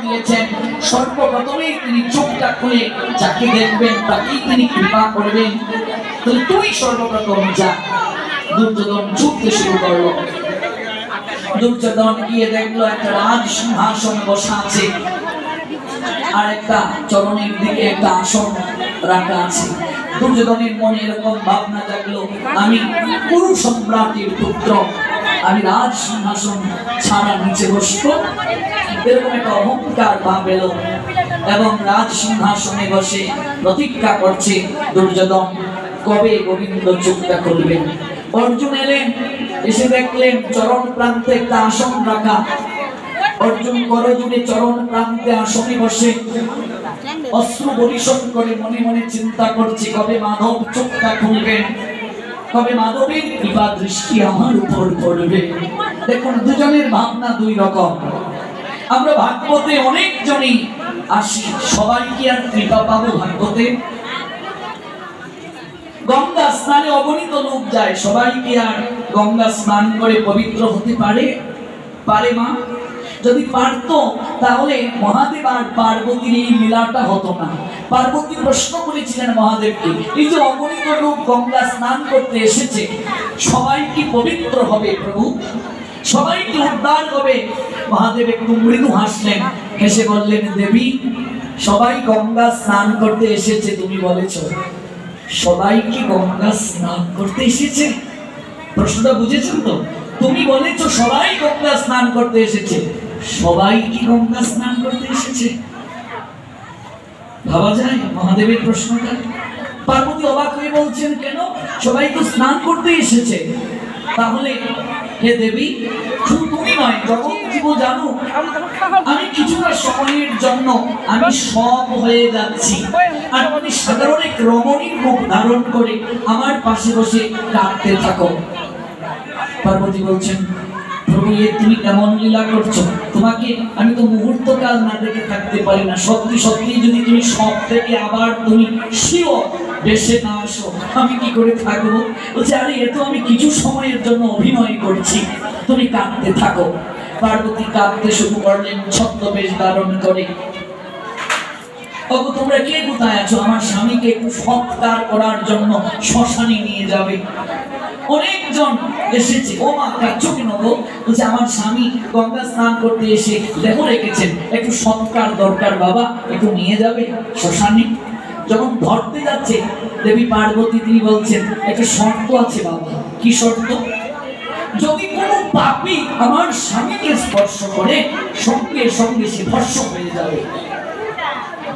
দিয়েছেন সর্বপ্রথমে তিনি চোখটা খুলে যাকে দেখবেন তাকেই তিনি কৃপা করবেন। তুই সর্বপ্রথম যা। দুর্যোধন ছুটতে শুরু করলো। দুর্যোধন গিয়ে দেখলো একটা রাজ সিংহাসন বসা আছে আর একটা চরণের দিকে একটা আসন রাখা আছে। দুর্যোধনের মনে এরকম ভাবনা জাগলো, আমি কুরু সম্রাটের পুত্র, আমি রাজ সিংহাসন ছাড়া নিচে বসবো, এরকম একটা অহংকার ভাব এলো এবং রাজ সিংহাসনে বসে প্রতীক্ষা করছে দুর্যোধন কবে গোবিন্দ চোখটা খুলবেন। অর্জুন এলেন, এসে দেখলেন চরণ প্রান্তে একটা আসন রাখা। অর্জুন করজোড়ে চরণ প্রান্তে আসনে বসে অশ্রু বরিশন করে মনে মনে চিন্তা করছে কবে মাধব চোখটা খুলবেন, কবে মাধবের কৃপা দৃষ্টি আমার উপর পড়বে। দেখুন দুজনের ভাবনা দুই রকম। আমরা ভাগবতে অনেকজনই আসি, সবাই কি আর কৃপা পাবো ভাগবতে? গঙ্গা স্নানে অগণিত লোক যায়, সবাই কি আর গঙ্গা স্নান করে পবিত্র হতে পারে? পারে মা? যদি পারত তাহলে মহাদেব আর পার্বতীর এই লীলাটা হতো না। পার্বতী প্রশ্ন করেছিলেন মহাদেবকে, এই যে অগণিত লোক গঙ্গা স্নান করতে এসেছে, সবাই কি পবিত্র হবে প্রভু? সবাই কি উদ্ধার হবে? মহাদেব একটু মৃদু হাসলেন, হেসে বললেন, দেবী সবাই গঙ্গা স্নান করতে এসেছে তুমি বলেছ, সবাই কি গঙ্গা স্নান করতে এসেছে? প্রশ্নটা বুঝেছেন তো? তুমি বলেছ সবাই গঙ্গা স্নান করতে এসেছে, সবাই কি গঙ্গা স্নান করতে এসেছে? ভাবা যায় মহাদেবের প্রশ্নটা? পার্বতী অবাক হয়ে বলছেন, কেন? সবাই তো স্নান করতে এসেছে। তাহলে হে দেবী, শুধু তুমি নয়, জগৎ জীব জানো আমি কিছুটা সময়ের জন্য আমি সব হয়ে যাচ্ছি, আর তুমি সাধারণ এক রমণীর রূপ ধারণ করে আমার পাশে বসে কাঁদতে থাকো। পার্বতী বলছেন, প্রভু তুমি কেমন লীলা করছো? তোমাকে আমি তো মুহূর্তকাল না দেখে থাকতে পারি না। সত্যি সত্যি যদি তুমি সব থেকে আবার তুমি শিও বেশে না আসো, আমি কি করে থাকবো? বলছে, আরে এ তো আমি কিছু সময়ের জন্য অভিনয় করছি, তুমি কাঁদতে থাকো। পার্বতী কাঁদতে শুরু করলেন ছদ্মবেশ ধারণ করে। ওগো তোমরা কে কোথায় আছো? আমার স্বামীকে একটু সৎকার করার জন্য শ্মশানে নিয়ে যাবে। অনেকজন এসেছে। ও মা কাঁদছো কেন গো? বলছে, আমার স্বামী গঙ্গা স্নান করতে এসে দেহ রেখেছেন, একটু সৎকার দরকার বাবা, একটু নিয়ে যাবে শ্মশানে। যখন ধরতে যাচ্ছে দেবী পার্বতী তিনি বলছেন, একটা শর্ত আছে বাবা। কি শর্ত? যদি কোনো পাপী আমার স্বামীকে স্পর্শ করে সঙ্গে সঙ্গে সে ভস্ম হয়ে যাবে।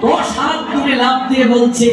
10 হাত দূরে লাফ দিয়ে বলছে,